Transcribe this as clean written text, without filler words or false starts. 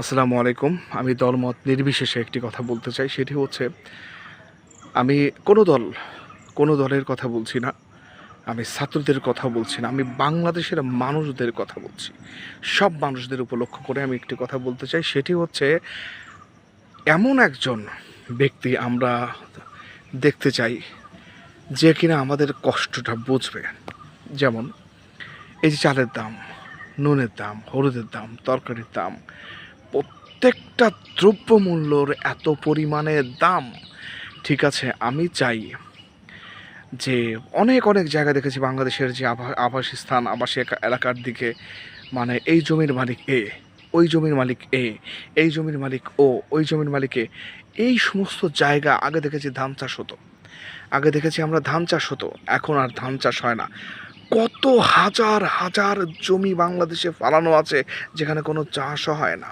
আসসালামু আলাইকুম। আমি দলমত নির্বিশেষে একটি কথা বলতে চাই। সেটি হচ্ছে আমি কোনো দলের কথা বলছি না। আমি ছাত্রদের কথা বলছি না। আমি বাংলাদেশের মানুষদের কথা বলছি। সব মানুষদের উপলক্ষ করে আমি একটি কথা বলতে চাই। সেটি হচ্ছে এমন একজন ব্যক্তি আমরা দেখতে চাই যে কিনা আমাদের কষ্টটা বুঝবে। যেমন এই যে চালের দাম, নুনের দাম, হলুদের দাম, তরকারির দাম, প্রত্যেকটা দ্রব্যমূল্যর এত পরিমাণে দাম। ঠিক আছে, আমি চাই যে অনেক জায়গা দেখেছি বাংলাদেশের যে আবাসিস্থান, আবাসিক এলাকার দিকে মানে এই জমির মালিক এ, ওই জমির মালিক এ, এই জমির মালিক ও, ওই জমির মালিক এ। এই সমস্ত জায়গা আগে দেখেছি ধান চাষ হতো। আগে দেখেছি আমরা ধান চাষ হতো, এখন আর ধান চাষ হয় না। কত হাজার জমি বাংলাদেশে ফালানো আছে যেখানে কোনো চাষও হয় না।